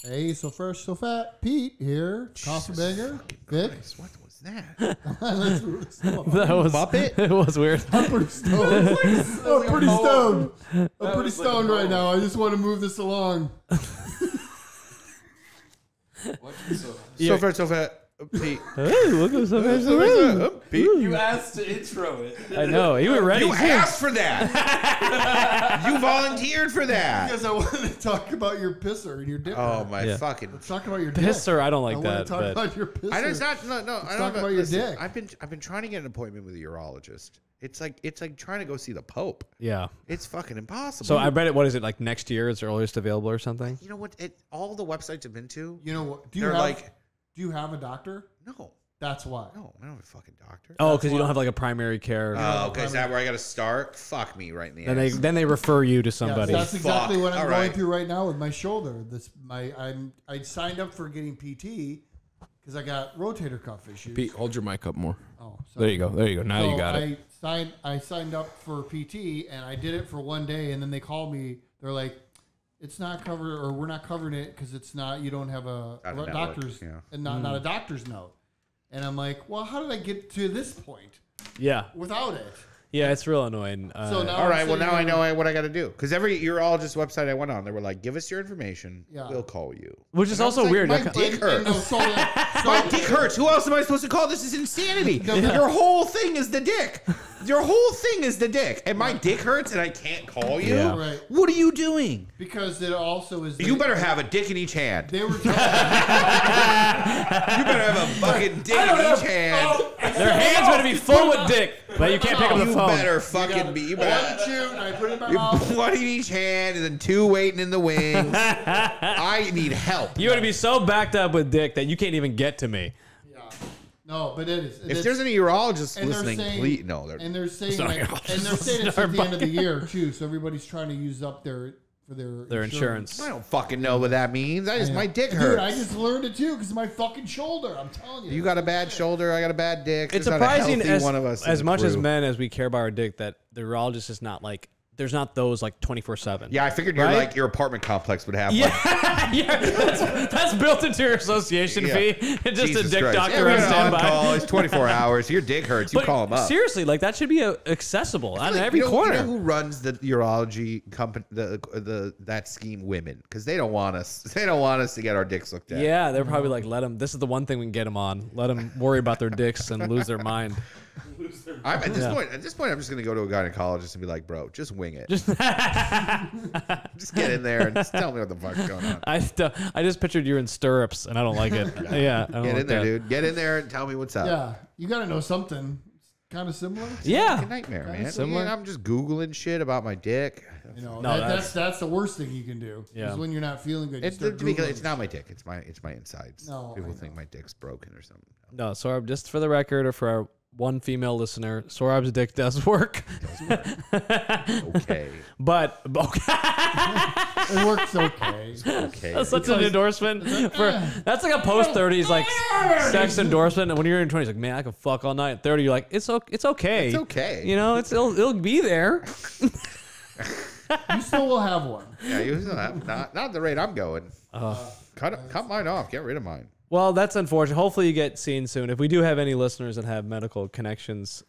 Hey, so fresh, so fat. Pete here. Coffee banger. Vic. What was that? Let's move this along. That was Muppet? It was weird. I'm pretty stoned. I'm pretty stoned. I'm pretty stoned right now. I just want to move this along. So far, so fat. Pete. Hey, look at something. Pete. You asked to intro it. I know. You were ready. You asked for that. You volunteered for that. Because I wanted to talk about your pisser and your dick. Oh my Yeah. fucking. Let's talk about your dick. Pisser, I don't like I want that. to talk But about your pisser. I just not no. I talk don't about your dick. I've been trying to get an appointment with a urologist. It's like trying to go see the Pope. yeah. It's fucking impossible. So I read it. What is it like next year? Is earliest available or something? You know what? All the websites I've been to. You know what? They're like, do you have a doctor? no, That's why. no, I don't have a fucking doctor. Oh, because you don't have like a primary care. Oh, okay. Is that where I got to start? Fuck me right in the ass. then they refer you to Yes, somebody. that's exactly Fuck. what I'm All going right. through right now with my shoulder. I signed up for getting PT because I got rotator cuff issues. Pete, hold your mic up more. Oh, There you go. There you go. Now you got it. I signed up for PT and I did it for one day, and then they called me. They're like, "It's not covered, or we're not covering it because it's not. You don't have a Not a network, doctor's yeah. and not a doctor's note." And I'm like, "Well, how did I get to this point Yeah. without it?" Yeah, it's real annoying. So now All right. Well, I'm now I sitting know what I got to do. Because every urologist website I went on, they were like, "Give us your information. Yeah. We'll call you." Which is And I was also like, weird. My Like- dick hurts. My dick hurts. Who else am I supposed to call? This is insanity. Your whole thing is the dick. Your whole thing is the dick. And my dick hurts and I can't call you? Yeah. Right. What are you doing? Because it also is. You better have a dick in each hand. They were. You better have a fucking dick in each hand. Their hands better be full with dick, but you can't pick up the You phone. better fucking be. You better. One shoot, and I put it in my You mouth. one in each hand and then two waiting in the wings. I need help. You gotta be so backed up with dick that you can't even get to me. Yeah. No, but it is. If there's any urologist and they're listening, saying- please no. They're, And they're saying, Sorry, like, and they're saying it's at the end of the year too, so everybody's trying to use up their Insurance. I don't fucking know what that means. My dick Dude, hurts. I just learned it too because of my fucking shoulder. I'm telling you. You got a bad shoulder. I got a bad dick. It's There's not a surprising healthy one of us in as the much as crew. men as we care about our dick that the urologist is not like there's not those like 24/7. Yeah, I figured Right? your apartment complex would have Yeah, one. yeah, that's built into your association Yeah. fee. Just Jesus a dick Christ. doctor Yeah, we on got an standby. on-call. It's 24 hours. Your dick hurts. You But call him up. seriously, like that should be accessible on Like, every you know, corner. You know who runs the urology company? That scheme, women, because they don't want us. They don't want us to get our dicks looked at. Yeah, they're probably like, let them. This is the one thing we can get them on. Let them worry about their dicks and lose their mind. At this point, I'm just gonna go to a gynecologist and be like, "Bro, just wing it. Just get in there and just tell me what the fuck's going on. I just pictured you in stirrups, and I don't like it. Yeah, I don't Get like in there, that. dude. Get in there and tell me what's up." Yeah, you got to know something kind of similar. Yeah, Fucking nightmare, man. similar. I'm just googling shit about my dick. You know, No, that's the worst thing you can do. Yeah. Is when you're not feeling good. You It's, start because Googling. it's not my dick. It's my insides. No, People I think know. my dick's broken or something. No, Sohrab, just for the record, or for our one female listener, Sohrab's dick does work. Okay. But okay. It works okay. Okay. That's such an endorsement. That's like a post 30s like sex endorsement. And when you're in your 20s, like, man, I can fuck all night. At 30, you're like, it's okay. It's okay. You know, it'll be there. You still will have one. Yeah, you still have not at the rate I'm going. Cut mine off. Get rid of mine. Well, that's unfortunate. Hopefully, you get seen soon. If we do have any listeners that have medical connections,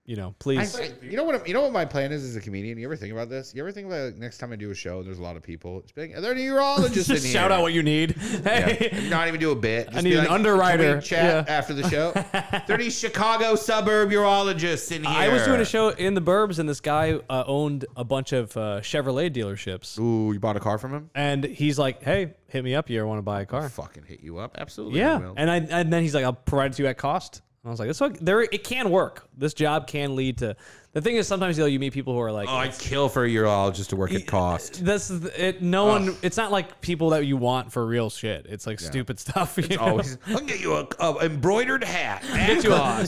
you know, please. You know what my plan is as a comedian? You ever think about this? You ever think about next time I do a show and there's a lot of people? It's being, are there any urologists in Just here? shout out what you need. Hey, Yeah. Not even do a bit. Just I need be an like, underwriter. Can we chat Yeah. after the show? 30 Chicago suburb urologists in here. I was doing a show in the burbs, and this guy owned a bunch of Chevrolet dealerships. Ooh, you bought a car from him? And he's like, "Hey, hit me up. You ever want to buy a car?" Fucking hit you up. Absolutely. I Yeah, will. and then he's like, "I'll provide it to you at cost." And I was like, "It's okay. It can work. This job can lead to." The thing is, sometimes you meet people who are like, Oh, I'd kill for a urologist to work at cost. "This is it." No one. It's not like people that you want for real shit. It's like stupid stuff. You know? Always, I'll get you a embroidered hat.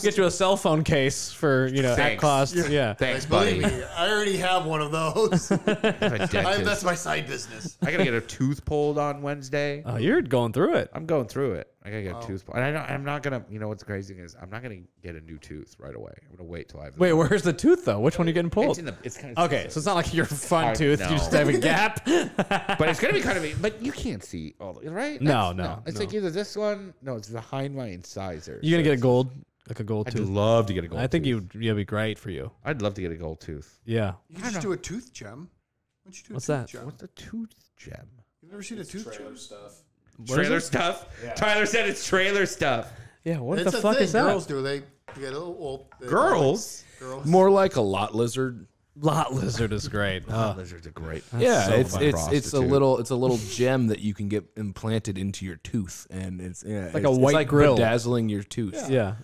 Get you a cell phone case for at Thanks. cost. Yeah. Thanks, buddy. Believe me, I already have one of those. That's That's my side business. I gotta get a tooth pulled on Wednesday. Oh, you're going through it. I'm going through it. I gotta get a tooth. And I'm not gonna. You know what's crazy is I'm not gonna get a new tooth right away. I'm gonna wait till I have. Wait, where's the tooth though? Which one are you getting pulled? It's kind of okay, so it's not like your front tooth. You just have a gap. But it's gonna be kind of. But you can't see all right. No. It's like either this one. No, it's behind my incisor. You gonna get a gold, like a gold I'd tooth? love to get a gold. I think tooth. you'd be great for you. I'd love to get a gold tooth. Yeah. You can just do a tooth gem. What'd you do? What's a tooth that? Gem? What's a tooth gem? You've never seen a tooth gem? stuff. Trailer stuff. Yeah. Tyler said it's trailer stuff. Yeah. What It's the a fuck thing. is that? Girls do. They get a little old. Girls. More like a lot lizard. Lot lizard is great. Lizards are great. Yeah, So it's fun. it's a little gem that you can get implanted into your tooth, and it's like a white grill. bedazzling your tooth. Yeah.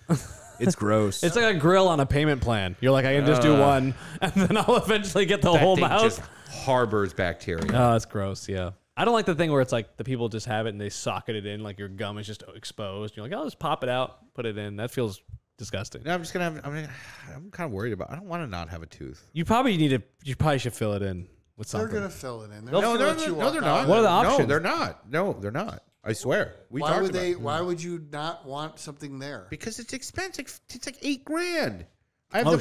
It's gross. It's like a grill on a payment plan. You're like, I can just do one, and then I'll eventually get the whole thing mouth. just harbors bacteria. Oh, it's gross. Yeah. I don't like the thing where it's like the people just have it and they socket it in, like your gum is just exposed. You're like, I'll just pop it out, put it in. That feels disgusting. No, I'm just gonna have. I'm kind of worried about. I don't want to not have a tooth. You probably should fill it in with something. They're gonna fill it in. No, they're not. What are the options? No, they're not. No, they're not. I swear. Why would they? Why would you not want something there? Because it's expensive. It's like $8,000.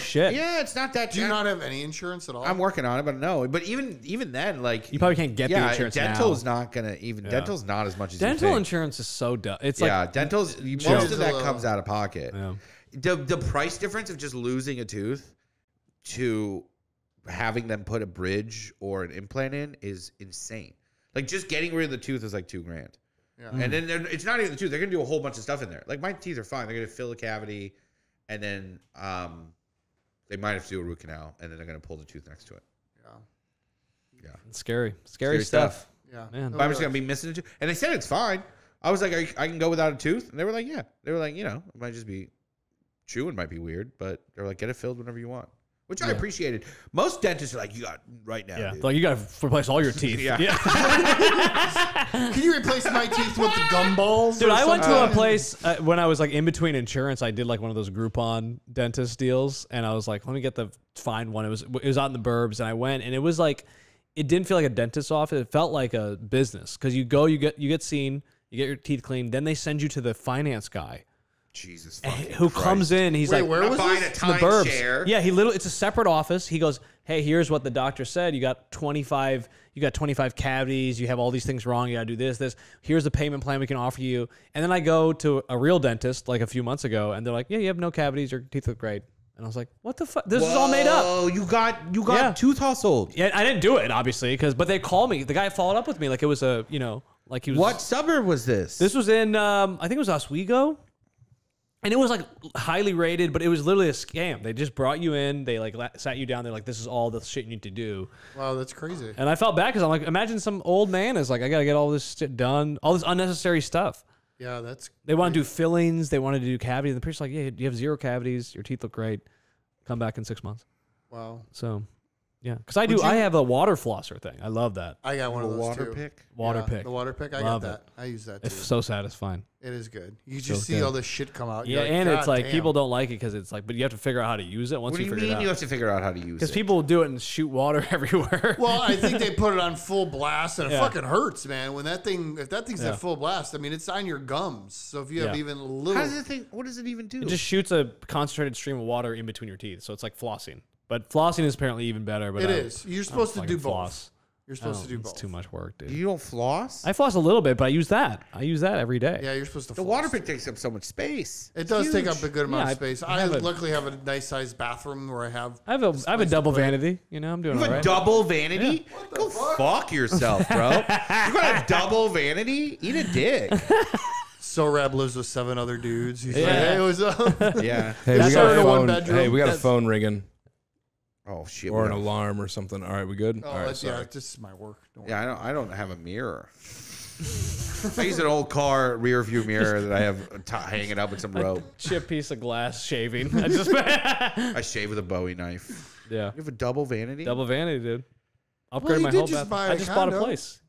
Shit. Yeah, it's not that. Do you not have any insurance at all? I'm working on it, but no. But even then, like You probably can't get the insurance dental's now. not gonna even. Dental's not as much as Dental you think. insurance is so dumb. It's dental's most of that comes out of pocket. Yeah. The price difference of just losing a tooth to having them put a bridge or an implant in is insane. Like just getting rid of the tooth is like $2,000. Yeah. And then it's not even the tooth. They're gonna do a whole bunch of stuff in there. Like my teeth are fine. They're gonna fill a cavity, and then they might have to do a root canal, and then they're gonna pull the tooth next to it. Yeah. It's scary. Scary stuff. Yeah. Man. But I'm just gonna be missing a tooth. And they said it's fine. I was like, I can go without a tooth, and they were like, yeah. They were like, it might just be chewing might be weird, but they're like, get it filled whenever you want. Which I appreciated. Most dentists are like, you got right now. Yeah. Dude. Like you got to replace all your teeth. Yeah. Can you replace my teeth with the gumballs? Dude, I went to a place when I was like in between insurance. I did like one of those Groupon dentist deals, and I was like, let me get the fine one. It was out in the burbs, and I went, and it was like, it didn't feel like a dentist's office. It felt like a business because you go, you get seen, you get your teeth cleaned, then they send you to the finance guy. Jesus who Christ. Comes in, he's Wait, like, where was buying this? a the burbs. timeshare. Yeah, it's a separate office. He goes, hey, here's what the doctor said. You got 25 cavities. You have all these things wrong. You got to do this. Here's the payment plan we can offer you. And then I go to a real dentist like a few months ago, and they're like, yeah, you have no cavities. Your teeth look great. And I was like, what the fuck? This is all made up. Oh, you got tooth hustled. Yeah, I didn't do it, obviously, but they called me. The guy followed up with me like it was like he was. What suburb was this? This was in, I think it was Oswego. And it was like highly rated, but it was literally a scam. They just brought you in. They like sat you down. They're like, this is all the shit you need to do. Wow, that's crazy. And I felt bad because I'm like, imagine some old man is like, I got to get all this shit done, all this unnecessary stuff. Yeah, that's. They want to do fillings. They wanted to do cavities. The priest's like, yeah, you have 0 cavities. Your teeth look great. Come back in 6 months. Wow. So, yeah. Because I have a water flosser thing. I love that. I got one of those water too. pick. Water Yeah, pick. The water pick. I Love got that. I use that too. It's so satisfying. It is good. You just see good. all this shit come out. Yeah, You're and it's "God like damn." people don't like it because it's like, but you have to figure out how to use it once What do you you figure it mean out. you have to figure out how to use it? Because people do it and shoot water everywhere. Well, I think they put it on full blast, and it Yeah. fucking hurts, man. When if that thing's Yeah. at full blast, I mean, it's on your gums. So if you have Yeah. even a How little, does it think? What does it even do? It just shoots a concentrated stream of water in between your teeth, so it's like flossing. But flossing is apparently even better. But it is. You're supposed to do both. Floss. You're supposed to do It's both. too much work, dude. you don't floss. I floss a little bit, but I use that. I use that every day. Yeah, you're supposed to. The floss. water pick takes up so much space. It does take Huge. up a good amount Yeah, of space. I I have a- luckily have a nice sized bathroom where I have. I have a double vanity. You know, I'm doing You have all a right. double vanity? Go fuck yourself, bro. You got a double vanity? Eat a dick. Sohrab lives with 7 other dudes. He's Yeah. like, hey, what's up? Yeah. Hey, That's we got our a one phone. bedroom. Hey, we got a That's- phone ringing Oh shit. or we an don't- alarm or something. All right, we good? Oh, All right, that's, yeah, sorry. this is my work. Don't worry. Yeah, I don't have a mirror. I use an old car rear view mirror that I have hanging up with some rope. Chip piece of glass shaving. I just I shave with a Bowie knife. yeah. You have a double vanity? Double vanity, dude. Upgrade you my did whole just bathroom. buy I a just bought a condo. place.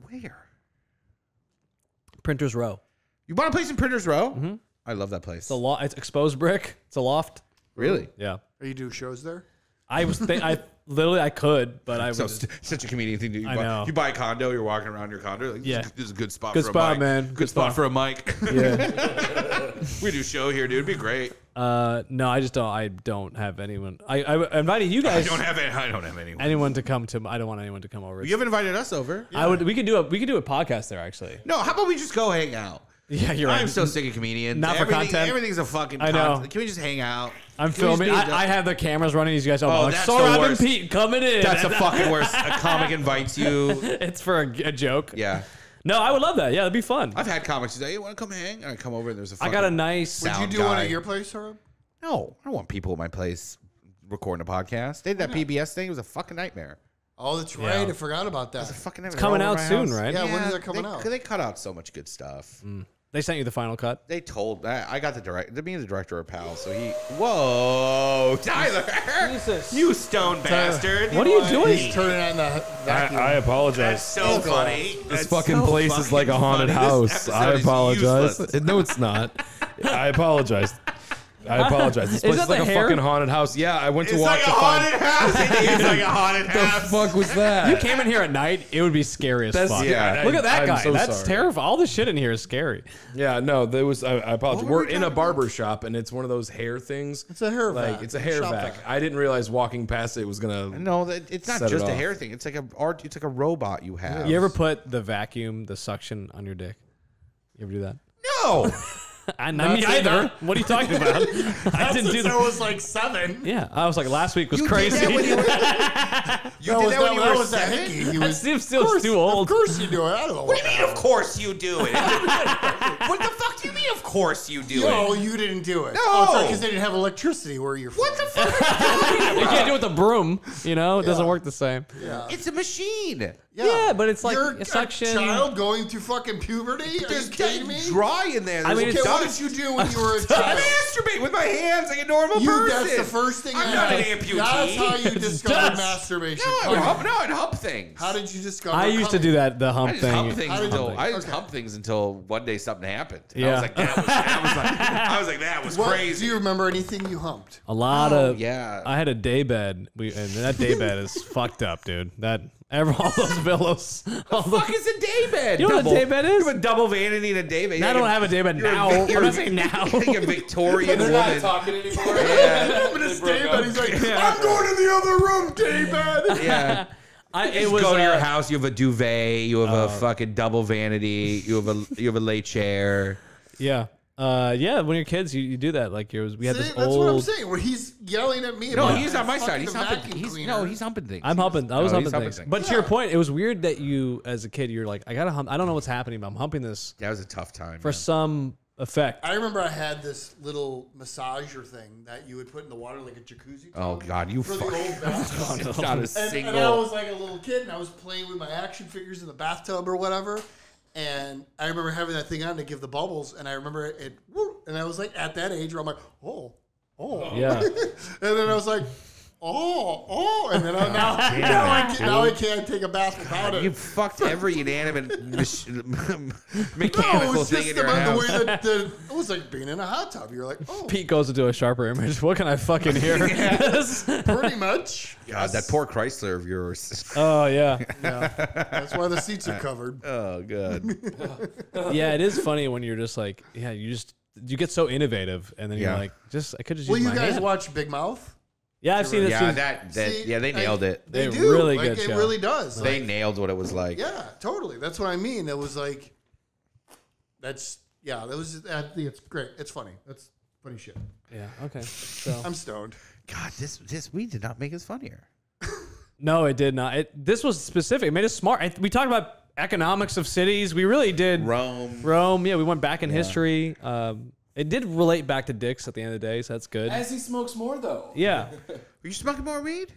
Where? Printers Row. You bought a place in Printers Row? Mm-hmm. I love that place. It's exposed brick. It's a loft. Really? Yeah. Are you do shows there? I Literally, I could, but I So would. such a comedian thing to do. I know. You buy a condo, you're walking around your condo. Like, Yeah. This is a good spot Good for spot, a mic. man. Good spot for a mic. Yeah. We do a show here, dude. It'd be great. No, I just don't. I don't have anyone. I invited you I guys. don't have anyone. anyone to come to. I don't want anyone to come over. You haven't invited us over. I would. We could do a podcast there actually. No, how about we just go hang out? Yeah, you're right. I'm so sick of comedians. Not for content? Everything's a fucking I know. Can we just hang out? I'm Can we just filming. do I have the cameras running. These guys are Oh, like, that's the Sohrab and worst. Pete coming in. That's the fucking worst. A comic invites you. It's for a joke. Yeah. No, I would love that. Yeah, it'd be fun. I've had comics say, "Hey, you want to come hang?" And I come over and there's a I fucking got a nice. Would you sound do one guy. at your place, Sohrab? No, I don't want people at my place recording a podcast. They did that PBS thing. It was a fucking nightmare. Oh, that's right. I forgot about that. It was a fucking nightmare. It's coming They're all out over my soon, house. right? Yeah, when is it coming out? They cut out so much good stuff. They sent you the final cut. They told I got the director. Me and the director are pals. So he. Whoa, Tyler! Jesus. You stone bastard! What are you doing? He's turning on the vacuum. I apologize. That's so funny. This That's fucking so place is fucking like a haunted funny. house. This I episode is apologize. useless. No, it's not. I apologize. I apologize. This Is place that is like the a hair? fucking haunted house. Yeah, I went to It's walk like a to find. haunted house. It's like a haunted The house. fuck was that? You came in here at night, it would be scary as fuck. yeah. Look at that I'm guy. so That's sorry. terrifying. All the shit in here is scary. Yeah, no, there was. I apologize. What were We're we in a talking barber shop, and it's one of those hair things. It's a hair Like vac. it's a hair Shop vac. vac. I didn't realize walking past it was gonna. No, it's not Set it just a off. hair thing. It's like it's like a robot you have. You ever put the vacuum, the suction on your dick? You ever do that? No. Not me either. What are you talking about? I didn't do I that. was like 7. Yeah, I was like, last week was You crazy. did that when you were, you That did was that when you that were was that 7? hickey. He That was. seems still too old. Of course you do it. I don't know. What do you mean? Of course you do it. What the fuck do you mean? Of course you do No, it. you didn't do it. No. Oh, sorry, because they didn't have electricity where you're from. What the fuck? You can't do it with a broom. You know, it doesn't work the same. Yeah. It's a machine. Yeah, but it's like You're a suction. a child going through fucking puberty? Are There's you kidding me? dry in there. I mean, Okay, it's what did you do when you were a I child? masturbate with my hands like a normal You, person. that's the first thing I'm you not an had. amputee. That's how you discovered dust. masturbation. No, I'd hump things. How did you discover I used to do that, the I hump just thing. hump things How did you until do it? I just Okay. hump things until one day something happened. Yeah. I was like, that was What, crazy. do you remember anything you humped? A lot Oh, of yeah. I had a day bed. And that day bed is fucked up, dude. All those pillows. All the, Fuck is a day bed? You know what a day bed is? You have a double vanity and a day bed. I don't have a day bed now. I'm not saying now. Like a Victorian woman. talking anymore. Yeah. I'm in his Daybed. He's like, I'm going to the other room, Daybed. Yeah. It was Go to your house. You have a duvet. You have Oh. a fucking double vanity. You have a lay chair. Yeah. Yeah, when you're kids, you do that. Like we had See, this that's old. what I'm saying. Where he's yelling at me. No, about he's on my side. He's fucking humping. vacuum He's cleaner. humping things. I'm humping. I was No, humping he's things. But to your point, it was weird that you, as a kid, you're like, I gotta hump. I don't know what's happening, but I'm humping this That was a tough time. for man. some effect. I remember I had this little massager thing that you would put in the water like a jacuzzi. Oh tub God, you for the fucking old bathtub. not a And I single. was like a little kid, and I was playing with my action figures in the bathtub or whatever. And I remember having that thing on to give the bubbles, and I remember it. Woo, and I was like at that age where I'm like, oh. Yeah. And then I was like, oh, and then now I can't take a bath without it. You fucked every inanimate No, mechanical it was thing just in your about the house. way that it was like being in a hot tub. You're like, oh, Pete goes into a sharper image. What can I fucking hear? pretty much. God, that poor Chrysler of yours. Oh yeah. Yeah, that's why the seats are covered. Oh, good. Yeah, it is funny when you're just like, yeah, you get so innovative, and then you're Yeah. like, I could just Will use you my guys hand. watch Big Mouth? Yeah, I've seen it. Yeah, See, they nailed it. They They're do. really Like, good It show. really does. They Like, nailed what it was like. yeah, totally. That's what I mean. It was like, that was. I think it's great. It's funny. That's funny shit. Yeah. Okay. So I'm stoned. God, this we did not make us funnier. no, it did not. This was specific. It made us smart. We talked about economics of cities. We really did. Rome. Yeah, we went back in history. It did relate back to dicks at the end of the day, so that's good. As he smokes more, though. Yeah. Are you smoking more weed?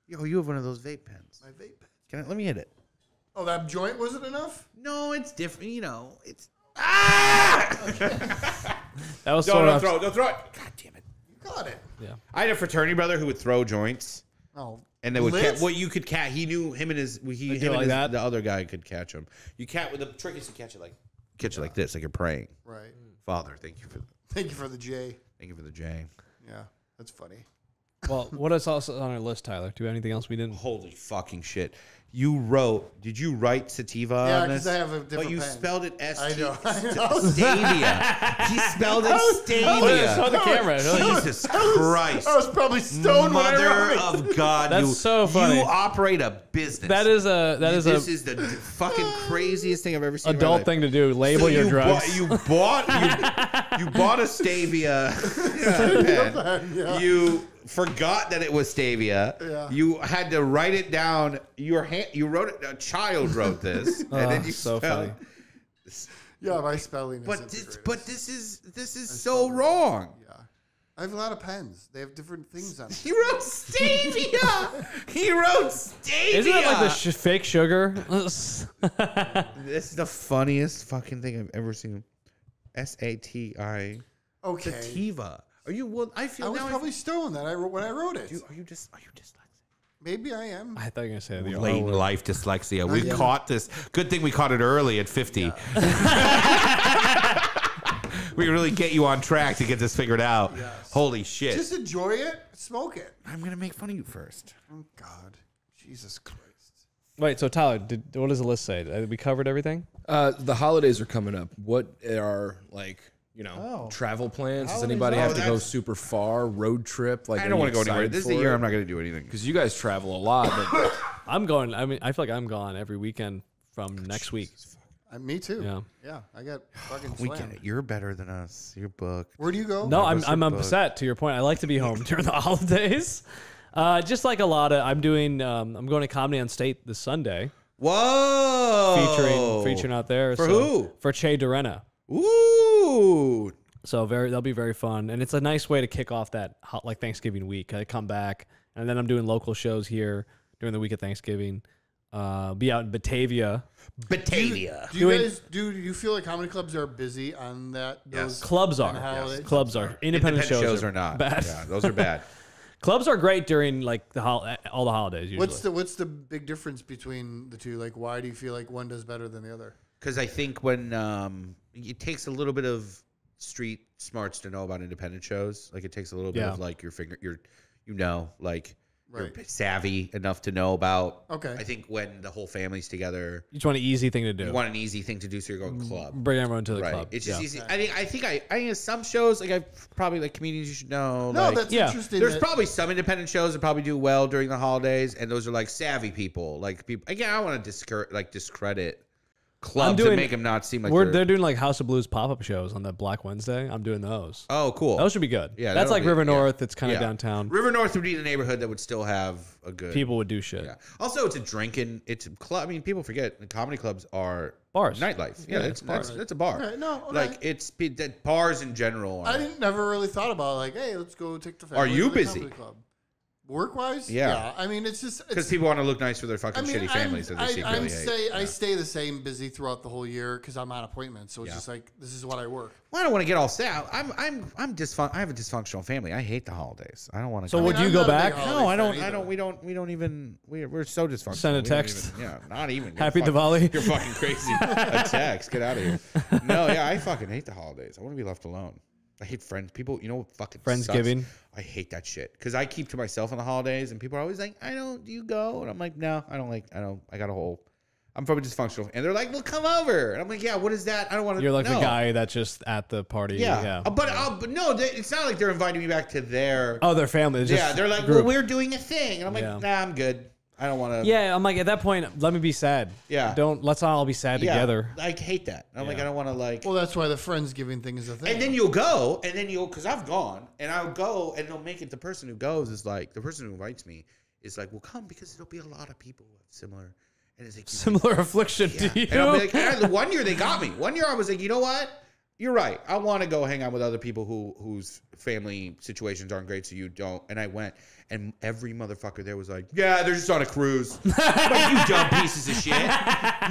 Yo, you have one of those vape pens. My vape. Let me hit it. Oh, that joint wasn't enough. No, it's different. You know, it's. That was No, sort don't of. throw it. Don't throw it. God damn it. You got it. Yeah. I had a fraternity brother who would throw joints. Oh, And they would lit? catch. Well, you could catch. He knew him and his. do Him it and like his, that? the other guy could catch him. You catch. With the trick is to catch it like this, like you're praying. right. Father, thank you for Thank you for the J. the J. Yeah, that's funny. Well, what is also on our list, Tyler? Do you have anything else we didn't? Holy fucking shit. You wrote, did you write sativa Yeah, on this? because I have a different But you pen. spelled it S-T. I know. Stevia. He spelled it Show Stevia. the camera. Jesus Christ. I was probably stoned when I Mother wrote it. of God. That's so funny. You operate a business. That is This a is the fucking craziest thing I've ever seen. in my adult life. thing to do. Label So your you drugs. you bought a stevia pen. Yeah. You forgot that it was stevia. Yeah. You had to write it down. You wrote it. A child wrote this, and then you so spelled. Yeah, my spelling is This is so wrong. Yeah. I have a lot of pens. They have different things on them. He wrote stevia. He wrote stevia. Isn't it like the fake sugar? This is the funniest fucking thing I've ever seen. SATI. Okay. Sativa. Are you? Well, I feel I was now. probably stoned that I wrote when I wrote it. Are you dyslexic? Maybe I am. I thought you were gonna say the Latent life dyslexia. We yeah. caught this. Good thing we caught it early at 50. We can really get you on track to get this figured out. Yes. Holy shit. Just enjoy it. Smoke it. I'm going to make fun of you first. Oh, God. Jesus Christ. Wait, so Tyler, what does the list say? We covered everything? The holidays are coming up. What are travel plans? Does anybody have to go super far? Road trip? Like I don't want to go anywhere. This is the year I'm not going to do anything. because you guys travel a lot. But I'm going. I mean, I feel like I'm gone every weekend from next week. Me too. Yeah. Yeah. I got fucking We get slammed. it. You're better than us. You're booked. Where do you go? No, I'm super upset. To your point, I like to be home during the holidays. Just like a lot of, I'm going to Comedy on State this Sunday, Whoa. featuring out there. For who? For Che Durena. Ooh. So that'll be very fun, and it's a nice way to kick off that like Thanksgiving week. I come back, and then I'm doing local shows here during the week of Thanksgiving. Be out in Batavia. Batavia. Do you feel like comedy clubs are busy on that? Yes. Clubs on are. holidays? Clubs are. Independent shows are not. bad. Yeah, those are bad. Clubs are great during like all the holidays. Usually. What's the big difference between the two? Like, why do you feel like one does better than the other? Because I think when it takes a little bit of street smarts to know about independent shows. Like it takes a little bit of like you're savvy enough to know about. Okay. I think when the whole family's together, You just want an easy thing to do. you want an easy thing to do, so you're going club. Bring everyone to the Right. club. It's just Yeah. easy. I think some shows like I probably like comedians you should know. No, like, that's yeah. interesting. there's that- probably some independent shows that probably do well during the holidays, and those are like savvy people. Like people, again, I don't want to discredit clubs and make them not seem like they're doing like House of Blues pop-up shows on that Black Wednesday. I'm doing those. Oh, cool. Those should be good. Yeah, that's that'll like be- River yeah. North. It's kind of Yeah. downtown. River North would be the neighborhood that would still have a good People would do shit. Yeah. Also, it's a drinking. It's a club. I mean, people forget the comedy clubs are Bars. nightlife. Yeah, Yeah, it's bars. a bar. Okay, no, okay. Like it's that bars in general. I didn't never really thought about like, hey, let's go take the family. Are you to the busy? comedy club. Work-wise? Yeah. I mean, it's just because people want to look nice for their fucking shitty I'm- families that they secretly hate. I stay the same busy throughout the whole year because I'm on appointments. So it's just like this is what I work. Well, I don't want to get all sad. I have a dysfunctional family. I hate the holidays. I don't want to. So I mean, would you I'm go not a big back? holiday No, I fan don't. either. We don't even. We're so dysfunctional. Send a We don't text. even- yeah, not even. Happy You're Diwali. You're fucking crazy. A text. Get out of here. No, yeah, I fucking hate the holidays. I want to be left alone. I hate friends. People, you know what fucking Friendsgiving. sucks? I hate that shit because I keep to myself on the holidays, and people are always like, do you go?" And I'm like, "No, I don't. I got a whole. I'm from a dysfunctional." And they're like, "Well, come over." And I'm like, "Yeah, what is that? I don't want to." You're like no. the guy that's just at the party. Yeah, but no, it's not like they're inviting me back to their. Oh, their family. It's just Yeah, they're like, group. "Well, we're doing a thing," and I'm like, Yeah. "Nah, I'm good. I don't want to." Yeah, I'm like at that point. Let me be sad. Yeah. Let's not all be sad together. I hate that. I'm like, Yeah. I don't want to like. Well, that's why the Friendsgiving thing is a thing. And then you'll go, because I've gone, and I'll go, and they'll make it. The person who goes is like, the person who invites me is like, well, come because there'll be a lot of people with similar, and it's like Similar affliction Yeah. to you. And I'll be like, and one year they got me. One year I was like, you know what? You're right. I want to go hang out with other people whose family situations aren't great, so you don't. And I went, and every motherfucker there was like, yeah, they're just on a cruise. Like, you dumb pieces of shit.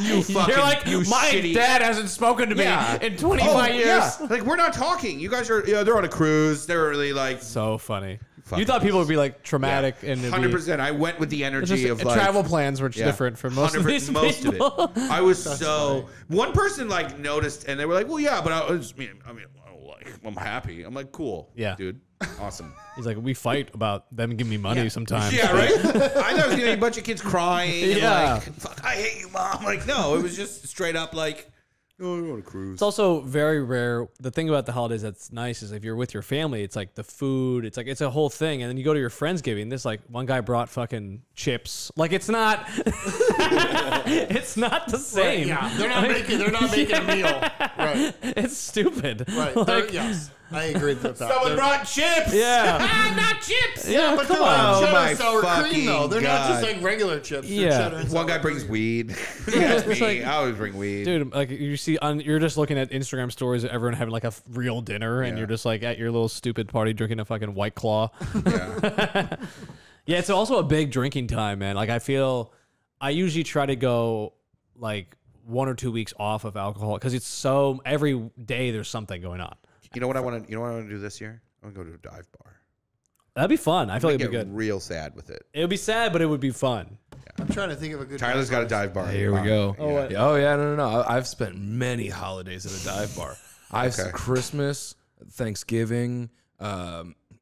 You fucking, You're like, you my shitty. dad hasn't spoken to me Yeah. in 25 years. Yeah. Like, we're not talking. You guys are, they're on a cruise. They're really like, So funny. Fucking You thought people would be like traumatic and it'd be- 100%. I went with the It's energy just, of like, travel plans were different for most of 100% these most people. of it. I was so. One person like noticed, and they were like, "Well, yeah, but I was. I mean, like, I'm happy. I'm like, cool. Yeah. Dude. Awesome. He's like, we fight about them giving me money sometimes. Yeah, right? I thought I was going to be a bunch of kids crying. And Yeah. like, fuck, I hate you, Mom. Like, no, it was just straight up like, oh, I want to cruise. It's also very rare. The thing about the holidays that's nice is if you're with your family, it's like the food. It's like it's a whole thing. And then you go to your Friendsgiving. This like one guy brought fucking chips. Like it's not. It's not the same. Yeah, they're not making a meal. Right. It's stupid. Right. Like, Yes. I agree with that. Someone brought chips. yeah. Not chips. Yeah. But Come they're like on. Oh, my cheddar sour cream, fucking though. They're not just God. like regular chips. They're Yeah. cheddar and One sour guy brings cream. weed. Yeah, That's it's me. like- I always bring weed. Dude, like you see, you're just looking at Instagram stories of everyone having like a real dinner, and Yeah. you're just like at your little stupid party drinking a fucking White Claw. Yeah. Yeah, it's also a big drinking time, man. Like I feel, I usually try to go like 1 or 2 weeks off of alcohol because it's so every day there's something going on. You know what I want to? You know what I want to do this year? I want to go to a dive bar. That'd be fun. I feel like I it'd be get good. real sad with it. It would be sad, but it would be fun. I'm trying to think of a good. Tyler's got a dive bar. Here we go. Oh, No. I've spent many holidays at a dive bar. Okay. Christmas, Thanksgiving,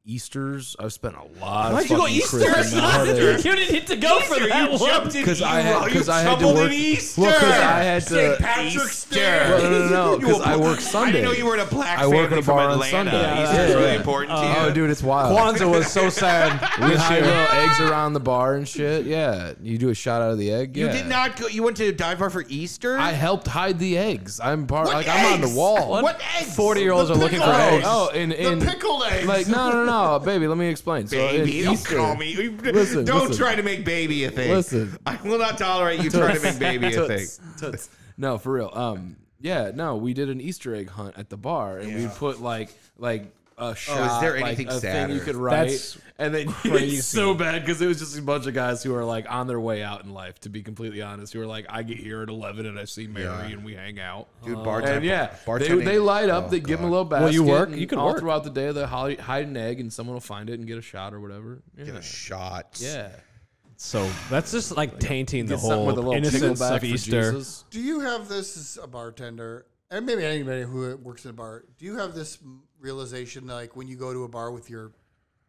Easter's. I've spent a lot Why'd of you go fucking Easter? Christmas holidays. You didn't need to go for that one. Because I had to work. Easter. Well, because I had to. St. Patrick's Day. Well, no, because I work I Sunday. didn't know you were in a black I work family at a from bar on Atlanta. Sunday. Easter's Yeah. really important to you. Oh, dude, it's wild. Kwanzaa was so sad. We hide little eggs around the bar and shit. Yeah, you do a shot out of the egg. You Yeah. did not go. You went to a dive bar for Easter. I helped hide the eggs. I'm part. What Like I'm on the eggs? wall. What eggs? 40-year-olds are looking for pickle eggs. Oh, in The pickled eggs. like no, baby. Let me explain. So Baby, in don't Easter, call me. Listen, don't listen. try to make baby a thing. Listen. I will not tolerate you trying to make baby a thing. Toots. No, for real. Yeah, no, we did an Easter egg hunt at the bar, and we'd put like a shot. there like, anything a thing you sadder? could write, That's and then crazy. it's so bad because it was just a bunch of guys who are like on their way out in life. To be completely honest, who are like, I get here at 11 and I see Mary Yeah. and we hang out. Dude, And yeah, bartending. they light up. Oh, They give them a God. little basket. Well, you work. and You can all work. throughout the day. They hide an egg, and someone will find it and get a shot or whatever. Yeah, Give a shot. yeah. So that's just like tainting the Get something with a whole little innocence pickleback of for Easter. Jesus. Do you have this as a bartender, and maybe anybody who works at a bar? Do you have this realization, like when you go to a bar with your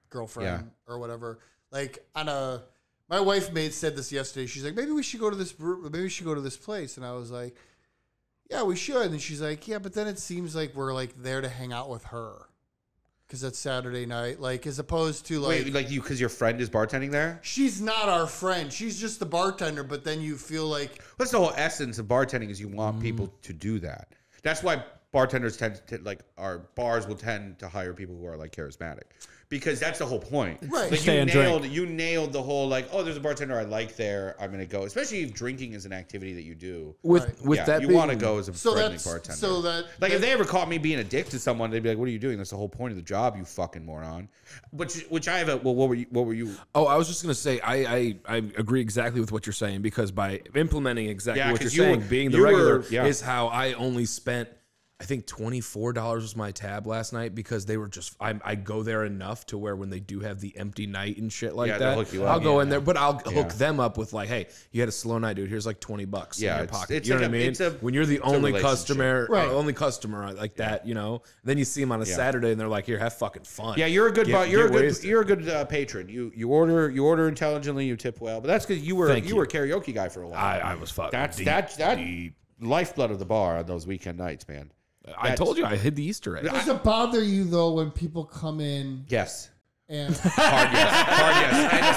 girlfriend or whatever, like my wife said this yesterday. She's like, maybe we should go to this. Maybe we should go to this place. And I was like, yeah, we should. And she's like, yeah, but then it seems like we're like there to hang out with her because it's Saturday night, like as opposed to like. Wait, like you, because your friend is bartending there? She's not our friend. She's just the bartender. But then you feel like That's the whole essence of bartending is you want people to do that. That's why bartenders tend to our bars will tend to hire people who are like charismatic. Because that's the whole point. Right. Like Stay and drink. you nailed the whole like, oh, there's a bartender I like there. I'm gonna go. Especially if drinking is an activity that you do. With Right. that you being, want to go as a so friendly that's bartender. so that Like if they ever caught me being a dick to someone, they'd be like, "What are you doing? That's the whole point of the job, you fucking moron." Which I have a well. What were you? Oh, I was just gonna say I agree exactly with what you're saying because by implementing exactly Yeah, what you're 'cause you saying, were- being the you regular were- yeah. is how I only spent. I think $24 was my tab last night because they were just I go there enough to where when they do have the empty night and shit like Yeah, they'll that, hook you I'll up. go in there, but I'll Yeah. hook them up with like, hey, you had a slow night, dude. Here's like $20 Yeah, in your it's- pocket. it's You know like what I a- mean? it's a- When you're the it's a only relationship. customer like that, you know, then you see them on a Saturday and they're like, here, have fucking fun. Yeah, you're a good. Get- You're a get good. wasted. You're a good patron. You order intelligently. You tip well. But that's because you were Thank you were a karaoke guy for a while. I was fucking. That's deep, that deep. lifeblood of the bar on those weekend nights, man. I told you I hid the Easter egg. does it bother you though when people come in Yes. and Hard yes. And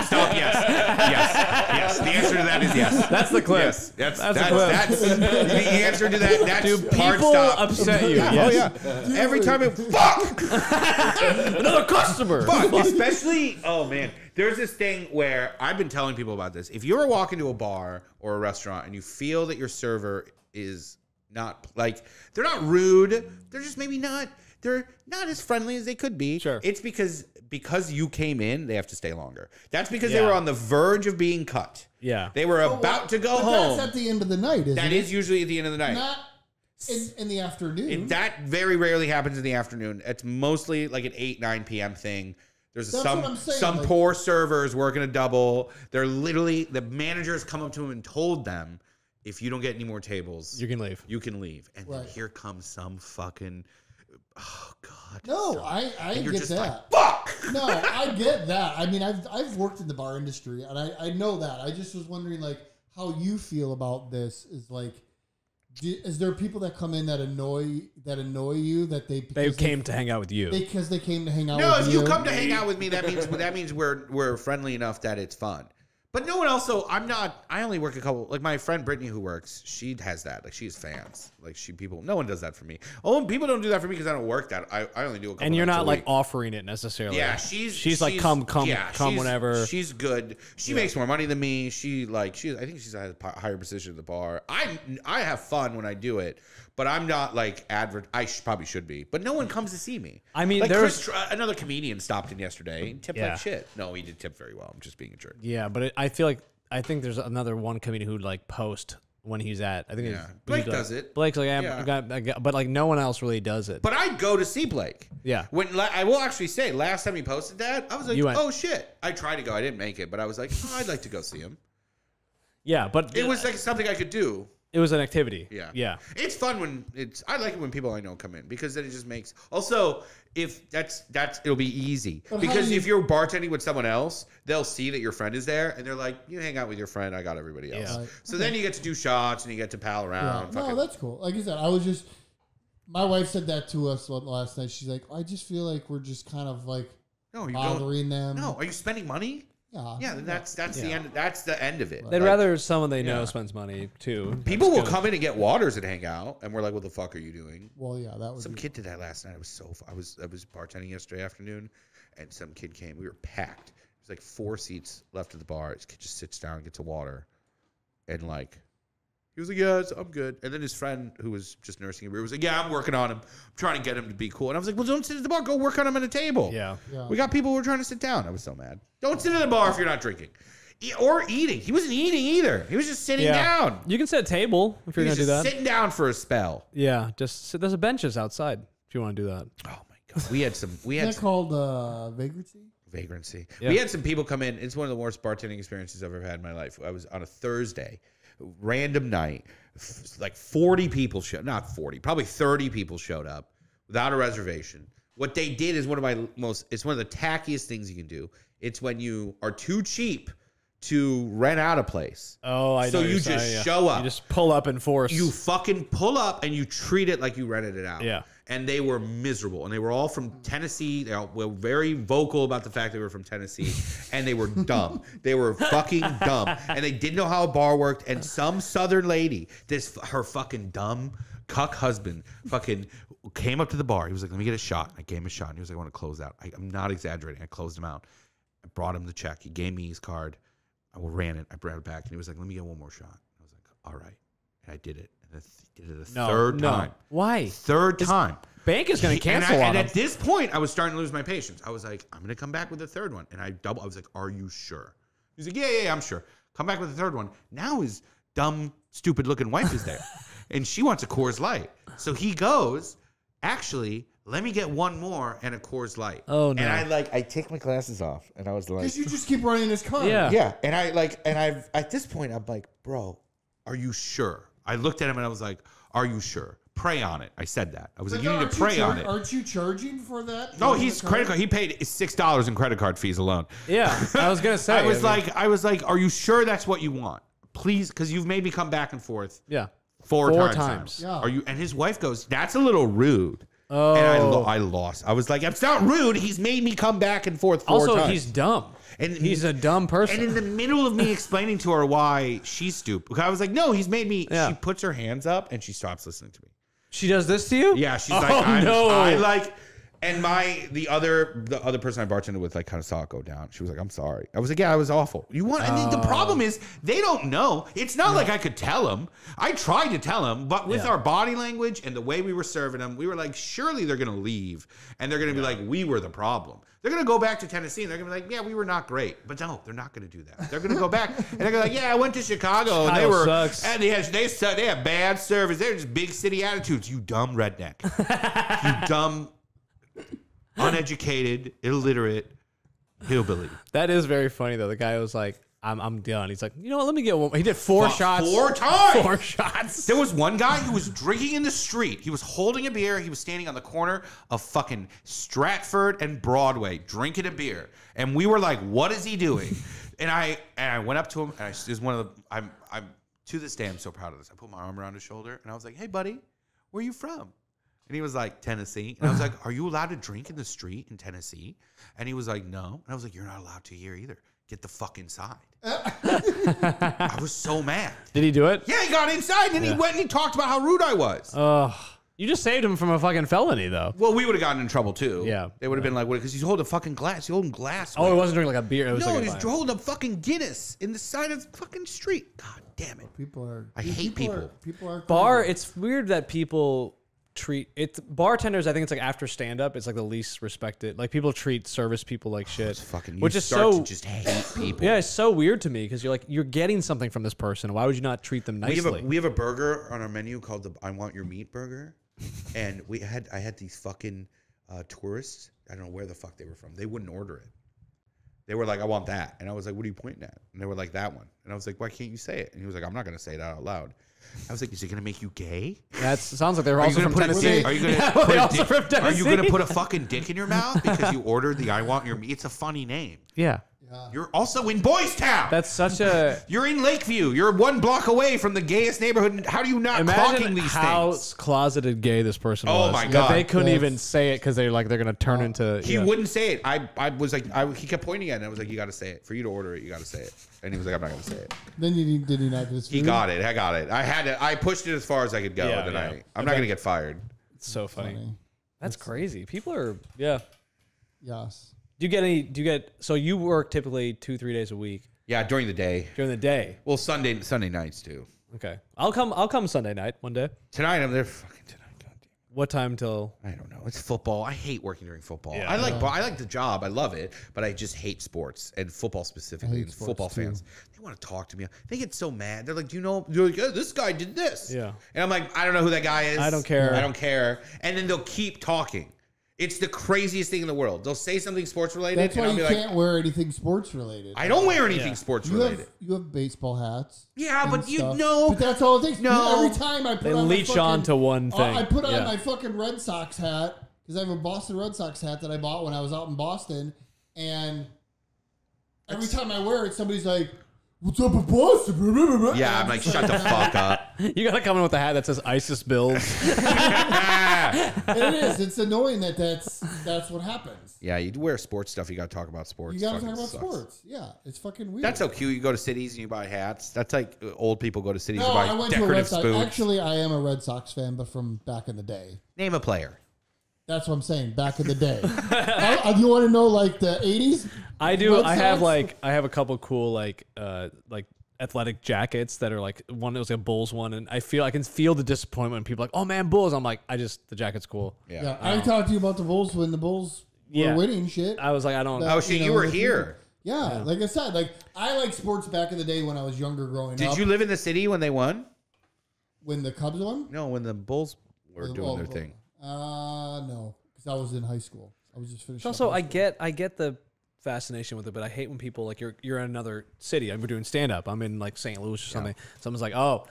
stop. Yes. The answer to that is yes. That's the clip. Yes. That's the clip. the answer to that. That's hard People stop. upset you. Oh Yes. yeah. Every time it fuck. Another customer. Fuck. Especially. Oh man. There's this thing where I've been telling people about this. If you ever walk into a bar or a restaurant and you feel that your server is not like they're not rude, they're just maybe not. They're not as friendly as they could be. Sure. It's because you came in, they have to stay longer. That's because they Yeah. were on the verge of being cut. Yeah. They were about to go but home. that's at the end of the night, isn't That it? is usually at the end of the night. Not in the afternoon. That very rarely happens in the afternoon. It's mostly like an 8, 9 p.m. thing. There's That's what I'm saying, some like- poor servers working a double. They're literally, the managers come up to them and told them, if you don't get any more tables, You can leave. You can leave. And then Right. here comes some fucking oh God. No, I And you're get just that. like, fuck. No, I get that. I mean, I've worked in the bar industry, and I know that. I just was wondering, like, how you feel about this. Is like, is there people that come in that annoy you that They came to hang out with you. because they came to hang out? No, with if you come to hang out with me, that means we're friendly enough that it's fun. But no one else. So I only work a couple. Like my friend Brittany, who works, she has that. Like she has fans. Like no one does that for me. Oh, people don't do that for me because I don't work that. I only do a couple. And you're nights not a like week. offering it necessarily. Yeah, she's like come whenever. She's good. She makes more money than me. I think she's a higher position at the bar. I have fun when I do it, but I'm not like I probably should be. But no one comes to see me. I mean, like there's another comedian stopped in yesterday and tipped like shit. No, he did tip very well. I'm just being a jerk. Yeah, but I think there's another one comedian who like post when he's at. I think Blake does it. Blake's like, I got, but like no one else really does it. But I'd go to see Blake. Yeah. I will actually say, last time he posted that, I was like, You went. oh shit. I tried to go. I didn't make it, but I was like, oh, I'd like to go see him. Yeah, but It was like something I could do. it was an activity. Yeah. Yeah. It's fun I like it when people I know come in because then it just makes, also, if it'll be easy. But Because if you're bartending with someone else, they'll see that your friend is there and they're like, you hang out with your friend, I got everybody else. Yeah. Right. So then you get to do shots and you get to pal around. No, that's cool. Like I said, my wife said that to us last night. She's like, I just feel like we're just kind of like bothering them. No, are you spending money? Yeah. Yeah, then that's the end. That's the end of it. They'd Like, rather someone they know spends money too. people That's will good. come in and get waters and hang out, and we're like, "What the fuck are you doing?" Well, yeah, that was Some kid did that last night. I was bartending yesterday afternoon, and some kid came. We were packed. There's like 4 seats left at the bar. This kid just sits down, gets a water, and like he was like, "Yes, I'm good." And then his friend, who was just nursing him, was like, "Yeah, I'm working on him. I'm trying to get him to be cool." And I was like, "Well, don't sit at the bar. Go work on him at a table." Yeah. We got people who are trying to sit down. I was so mad. Don't sit at the bar if you're not drinking. Or eating. He wasn't eating either. He was just sitting down. You can set a table if you're He gonna was do just that. sitting down for a spell. Yeah, just sit. There's a benches outside if you want to do that. Oh my god. We had Is that called vagrancy? vagrancy. Yeah. We had some people come in. It's one of the worst bartending experiences I've ever had in my life. I was on a Thursday, random night. Like 40 people not 40, probably 30 people showed up without a reservation. What they did is it's one of the tackiest things you can do. It's when you are too cheap to rent out a place. Oh, I know. So what you you're just saying, yeah. show up. You just pull up and force. You fucking pull up and you treat it like you rented it out. Yeah. And they were miserable. And they were all from Tennessee. They all were very vocal about the fact they were from Tennessee. And they were dumb. They were fucking dumb. And they didn't know how a bar worked. And some southern lady, her fucking dumb cuck husband, fucking came up to the bar. He was like, let me get a shot. I gave him a shot. And he was like, I want to close out. I'm not exaggerating. I closed him out. I brought him the check. He gave me his card. I ran it. I brought it back. And he was like, let me get one more shot. I was like, all right. And I did it. And I did it a third time. Why? Third time. Bank is going to cancel on and him. at this point, I was starting to lose my patience. I was like, I'm going to come back with a third one. And I was like, are you sure? He's like, yeah, I'm sure. Come back with a third one. Now his dumb, stupid looking wife is there. And she wants a Coors Light. So he goes, actually, let me get one more and a Coors Light. Oh, no. And I take my glasses off. And I was like, Because you just keep running his car. Yeah. yeah. And I've at this point, I'm like, bro, are you sure? I looked at him and I was like, are you sure? Pray on it. I said that. I was like, you need to pray on it. Aren't you charging for that? No, he's credit card. He paid $6 in credit card fees alone. Yeah, I was going to say. I was like, are you sure that's what you want? Please, because you've made me come back and forth. Yeah. Four times. Now. Are you? And his wife goes, that's a little rude. Oh. And I lost. I was like, it's not rude. He's made me come back and forth 4 times. Also, he's dumb. And he's a dumb person. And in the middle of me explaining to her why she's stupid, I was like, no, he's made me. Yeah. She puts her hands up and she stops listening to me. She does this to you? Yeah, she's oh, like, no. I like. And the other person I bartended with like kind of saw it go down. She was like, I'm sorry. I was like, yeah, I was awful. And the problem is they don't know. It's not like I could tell them. I tried to tell them, but with our body language and the way we were serving them, we were like, surely they're going to leave. And they're going to be like, we were the problem. They're going to go back to Tennessee and they're going to be like, yeah, we were not great. But no, they're not going to do that. They're going to go back and they're going to be like, yeah, I went to Chicago and they were, sucks. and they had bad service. They're just big city attitudes. You dumb redneck. You dumb, uneducated, illiterate hillbilly. That is very funny, though. The guy was like, I'm done. He's like, you know what? Let me get one. He did 4 shots. 4 times. 4 shots. There was one guy who was drinking in the street. He was holding a beer. He was standing on the corner of fucking Stratford and Broadway drinking a beer. And we were like, what is he doing? And I went up to him, and it was one of the, I'm to this day, I'm so proud of this. I put my arm around his shoulder, and I was like, hey, buddy, where are you from? And he was like, Tennessee. And I was like, are you allowed to drink in the street in Tennessee? And he was like, no. And I was like, you're not allowed to here either. Get the fuck inside. I was so mad. Did he do it? Yeah, he got inside, and he went and he talked about how rude I was. You just saved him from a fucking felony, though. Well, we would have gotten in trouble, too. Yeah. They would have been like, what? Because he's holding a fucking glass. He's holding glass. Oh, it wasn't drinking like a beer. It was no, like he's holding a fucking Guinness in the side of the fucking street. God damn it. I hate people. People are bar. It's weird that people treat it. Bartenders, I think it's like after stand up, it's like the least respected. Like people treat service people like shit. Fucking, which is start so to just hate people. Yeah, it's so weird to me because you're like, you're getting something from this person. Why would you not treat them nicely? We have a burger on our menu called the I Want Your Meat burger. And I had these fucking tourists. I don't know where the fuck they were from. They wouldn't order it. They were like, I want that. And I was like, what are you pointing at? And they were like, that one. And I was like, why can't you say it? And he was like, I'm not going to say it out loud. I was like, is it going to make you gay? That sounds like they're also from Tennessee. Are you going to put a fucking dick in your mouth because you ordered the I Want Your Meat? It's a funny name. Yeah. You're also in Boys Town. That's such a... You're in Lakeview. You're 1 block away from the gayest neighborhood. How do you not clocking these how things? closeted gay this person was. Oh, my God. That they couldn't even say it because they're like, they're going to turn into... He wouldn't say it. I was like, he kept pointing at it, and I was like, you got to say it. For you to order it, you got to say it. And he was like, I'm not going to say it. Then did he not get his food? He got it. I got it. I pushed it as far as I could go. Yeah, and yeah. I'm not going to get fired. It's so funny. That's crazy. People are... Yeah. Yes. Do you get so you work typically 2-3 days a week Yeah, during the day. during the day? Well, Sunday nights too. Okay. I'll come Sunday night one day. Tonight I'm there. Fucking tonight. Goddamn. What time till? I don't know. It's football. I hate working during football. Yeah. I like the job. I love it, but I just hate sports and football specifically. And football fans, they want to talk to me. They get so mad. They're like, "Do you know? You're like, oh, this guy did this." Yeah. And I'm like, I don't know who that guy is. I don't care. I don't care. And then they'll keep talking. It's the craziest thing in the world. They'll say something sports related. That's why and I'll you be can't wear anything sports related. I don't wear anything sports related. You have baseball hats. Yeah, and but you stuff. know. But that's all it takes. No. Every time I put They on leech my fucking, on to one thing. I put on Yeah. my fucking Red Sox hat because I have a Boston Red Sox hat that I bought when I was out in Boston, and every time I wear it, somebody's like, "What's up with Boston?" Yeah, I'm like, shut the fuck up. You gotta come in with a hat that says ISIS Bills. It is. It's annoying that's what happens. Yeah, you wear sports stuff. You got to talk about sports. You gotta Fucking talk about sucks. sports. Yeah, it's fucking weird. That's so cute. You go to cities and you buy hats. That's like old people go to cities No, and I buy went to a Red decorative Sox. spoons. Actually, I am a Red Sox fan, but from back in the day. Name a player. That's what I'm saying. Back in the day. You want to know like the 80s? I do. Red I have Sox? I have a couple cool like athletic jackets that are like one that was a Bulls one, and I can feel the disappointment when people are like, oh man, Bulls. I'm like, the jacket's cool. Yeah, I talked to you about the Bulls when the Bulls were winning shit. I was like, I don't. Oh shit, you were here. Yeah, like I said, like I liked sports back in the day when I was younger, growing up. Did you live in the city when they won? When the Cubs won? No, when the Bulls were doing their thing. No, because I was in high school. I was just finishing. Also, I get the fascination with it, but I hate when people like you're in another city and we're doing stand up. I'm in like St. Louis or something. Someone's like, "Oh,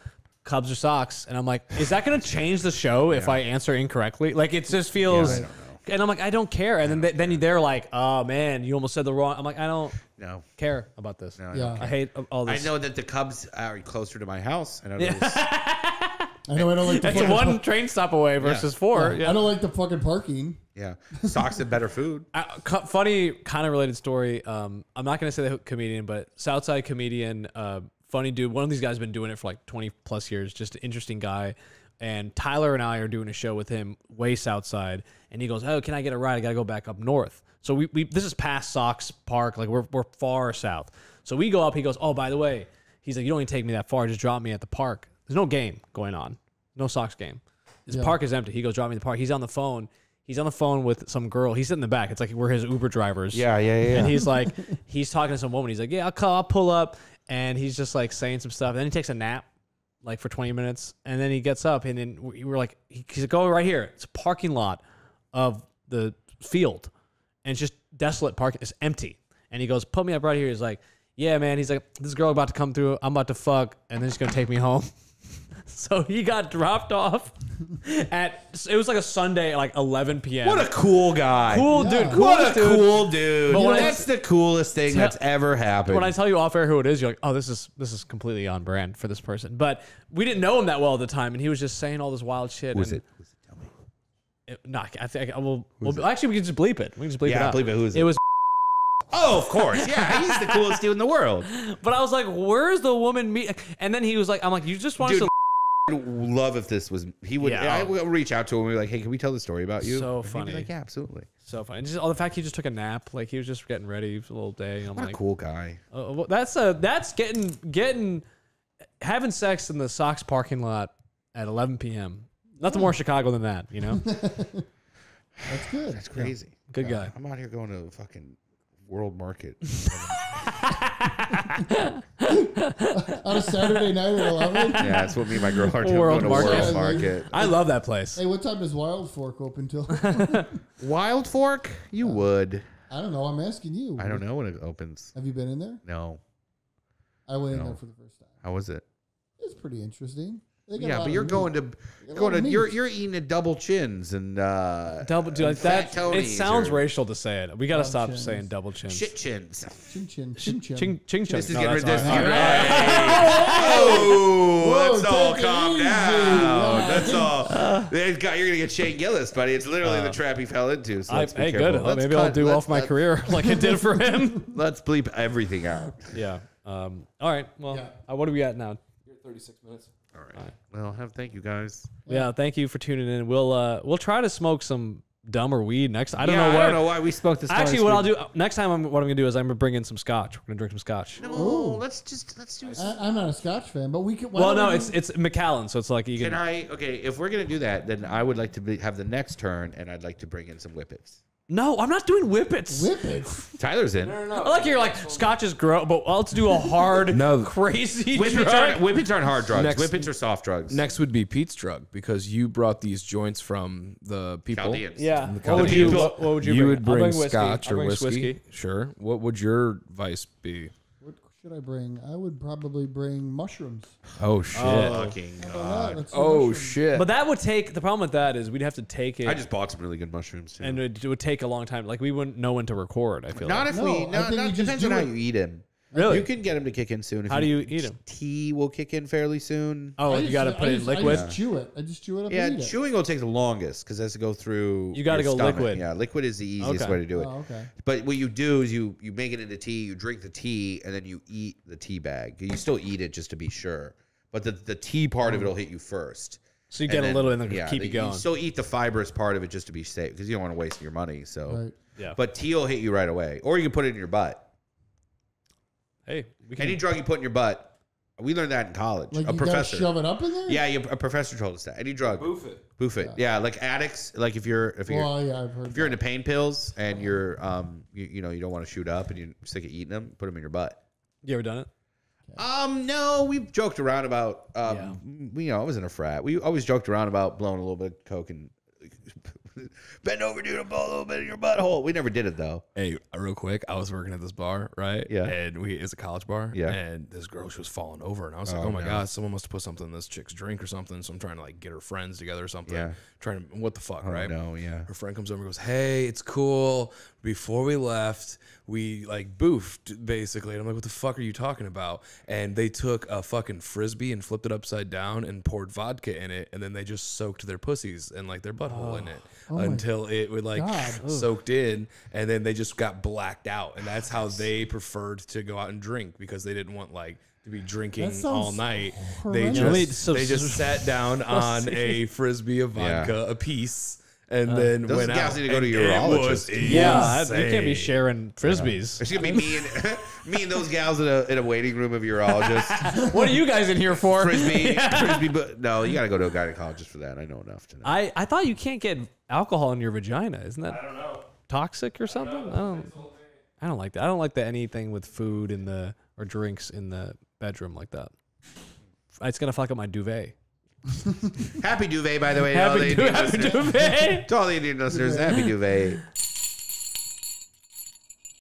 Cubs or Sox," and I'm like, "Is that going to change the show if I answer incorrectly?" Like it just feels. I don't know. And I'm like, I don't care. And then they're like, "Oh man, you almost said the wrong." I'm like, I don't care about this. No, Yeah. I hate all this. I know that the Cubs are closer to my house. I know there's I know I don't like the It's fucking one train stop away versus 4. I don't like the fucking parking. yeah. Sox have better food. Funny, kind of related story. I'm not going to say the comedian, but Southside comedian, funny dude. One of these guys has been doing it for like 20 plus years. Just an interesting guy. And Tyler and I are doing a show with him way Southside. And he goes, "Oh, can I get a ride? I got to go back up north." So we this is past Sox Park. Like we're far south. So we go up. He goes, "Oh, by the way," he's like, "You don't even take me that far. Just drop me at the park. There's no game going on. No Sox game. This park is empty." He goes, "Drop me at the park." He's on the phone. He's on the phone with some girl. He's sitting in the back. It's like we're his Uber drivers. Yeah. And he's like, he's talking to some woman. He's like, "Yeah, I'll pull up." And he's just like saying some stuff. And then he takes a nap like for 20 minutes. And then he gets up and then we're like, he's like, "Go right here. It's a parking lot of the field. And it's just desolate parking. It's empty." And he goes, "Put me up right here." He's like, yeah, man. He's like, this girl about to come through. I'm about to fuck, and then she's gonna take me home. So he got dropped off it was like a Sunday at like 11 p.m. What a cool guy. Cool Yeah. dude. What Coolest a dude. cool dude. But when That's the coolest thing that's ever happened. When I tell you off air who it is, you're like, oh, this is completely on brand for this person. But we didn't know him that well at the time, and he was just saying all this wild shit. Who's and it? Tell me. No, I think actually we can just bleep it. We can just bleep it Yeah, out. bleep it. Who is it? It was. Oh, of course. Yeah, he's the coolest dude in the world. But I was like, where's the woman meet? And then he was like, I'm like, you just want us Dude, to. love if this was he would. Yeah. I would reach out to him and be like, "Hey, can we tell the story about you?" So And he'd be funny. like, yeah, absolutely. So funny. Just all the fact he just took a nap, like he was just getting ready for a little day. And I'm What like, a cool guy. well, that's getting having sex in the Sox parking lot at 11 p.m. Nothing more Chicago than that, you know. That's good. That's crazy. Good guy. I'm out here going to fucking World Market. On a Saturday night at 11. Yeah, that's what me and my girl are doing. World Going to Market. World Market. I love that place. Hey, what time does Wild Fork open till? Wild Fork? You would. I don't know. I'm asking you. I don't know when it opens. Have you been in there? No. I went in No. there for the first time. How was it? It's pretty interesting. They got a Yeah, lot but of you're meat. going to They got a lot of meat. you're eating a double chins and Double, dude, like Fat that. It Tonys sounds or- racial to say it. We got to Double stop chins. saying double chins. shit chins. Chin chin chin chin. Ching ching ching. This is No, getting that's ridiculous. not- Oh, Whoa, let's all take it calm easy. down. Yeah. That's all. You're gonna get Shane Gillis, buddy. It's literally the trap he fell into. So let's be Hey, careful. good. Let's Maybe I'll cut- do let's- off my let's- career like it did for him. Let's bleep everything out. Yeah. All right. Well, Yeah. what are we at now? You're 36 minutes. All right. Well, thank you guys. Yeah. Thank you for tuning in. We'll try to smoke some dumber weed next. I don't Yeah, know I don't know why we spoke this. Actually, what I'll do next time, what I'm gonna do is I'm gonna bring in some scotch. We're gonna drink some scotch. No, let's do. I'm not a Scotch fan, but we could. why Well, don't no, we do- it's Macallan, so it's like you Can can. I? Okay, if we're gonna do that, then I would like to have the next turn, and I'd like to bring in some whippets. No, I'm not doing whippets. whip it. Tyler's in. I like you're like scotch is gross, but let's do a hard, No. crazy Whippets drug. aren't hard drugs. Next- Whippets are soft drugs. Next would be Pete's drug because you brought these joints from the people. Chaldeans. Yeah. The What would you? people- What would you? You bring? would I'll bring whiskey. scotch I'll or bring whiskey. Sure. What would your vice be? What should I bring? I would probably bring mushrooms. Oh shit. Fucking How about god. that? Let's do Oh mushrooms. shit. But that would take. The problem with that is we'd have to take it, I just bought some really good mushrooms too. and it would take a long time. Like we wouldn't know when to record. I feel Not like. if No, we. I Not, think not we just depends do on how it. you eat him. Really? You can get him to kick in soon. If How do you eat 'em? Tea will kick in fairly soon. Oh, I you just- got to put I it in just- liquid. I just chew it. I just chew it up Yeah, and eat it. chewing will take the longest because it has to go through. You gotta your go stomach. liquid. Yeah, liquid is the easiest Okay. way to do it. Oh, okay. But what you do is you make it into tea, you drink the tea, and then you eat the tea bag. You still eat it just to be sure, but the tea part of it will hit you first. So you And get a then- little in there to yeah, keep you going. You still eat the fibrous part of it just to be safe because you don't want to waste your money. So, Right. Yeah. but tea will hit you right away, or you can put it in your butt. Hey, we can. Any drug you put in your butt, we learned that in college. Like a you professor. gotta shove it up in there? Yeah, a professor told us that. Any drug, boof it. Yeah, like addicts. Like if you're Well, yeah, I've heard. if you're into pain pills and you're you know you don't want to shoot up and you're sick of eating them, put them in your butt. You ever done it? No, we've joked around about Yeah. you know, I was in a frat. We always joked around about blowing a little bit of coke and bend over, dude, and blow a little bit in your butthole. We never did it though. Hey, real quick, I was working at this bar, right? Yeah. And it's a college bar. Yeah. And this girl, she was falling over, and I was like, Oh, oh my no. god, someone must have put something in this chick's drink or something. So I'm trying to like get her friends together or something. Yeah. Trying to, what the fuck, Oh, right? no, yeah. Her friend comes over and goes, hey, it's cool. Before we left, we like boofed basically. And I'm like, what the fuck are you talking about? And they took a fucking Frisbee and flipped it upside down and poured vodka in it. And then they just soaked their pussies and like their butthole in it my until it would like God. soaked in. And then they just got blacked out. And that's how they preferred to go out and drink because they didn't want like to be drinking That sounds all night. They horrendous. Let me- just, so- they just sat down on a Frisbee of vodka apiece. And then Those went guys out. need to go to and urologist. it was Yeah, you can't be insane. sharing frisbees. It's gonna be me and those gals in a waiting room of urologists. What are you guys in here for? Frisbee, but no, you gotta go to a gynecologist for that. I know enough to know. I thought you can't get alcohol in your vagina. Isn't that toxic or something? I don't like that. I don't like that anything with food in the or drinks in the bedroom like that. It's gonna fuck up my duvet. Happy duvet, by the way. to all the Indian listeners. duvet. To all the Indian listeners, happy duvet.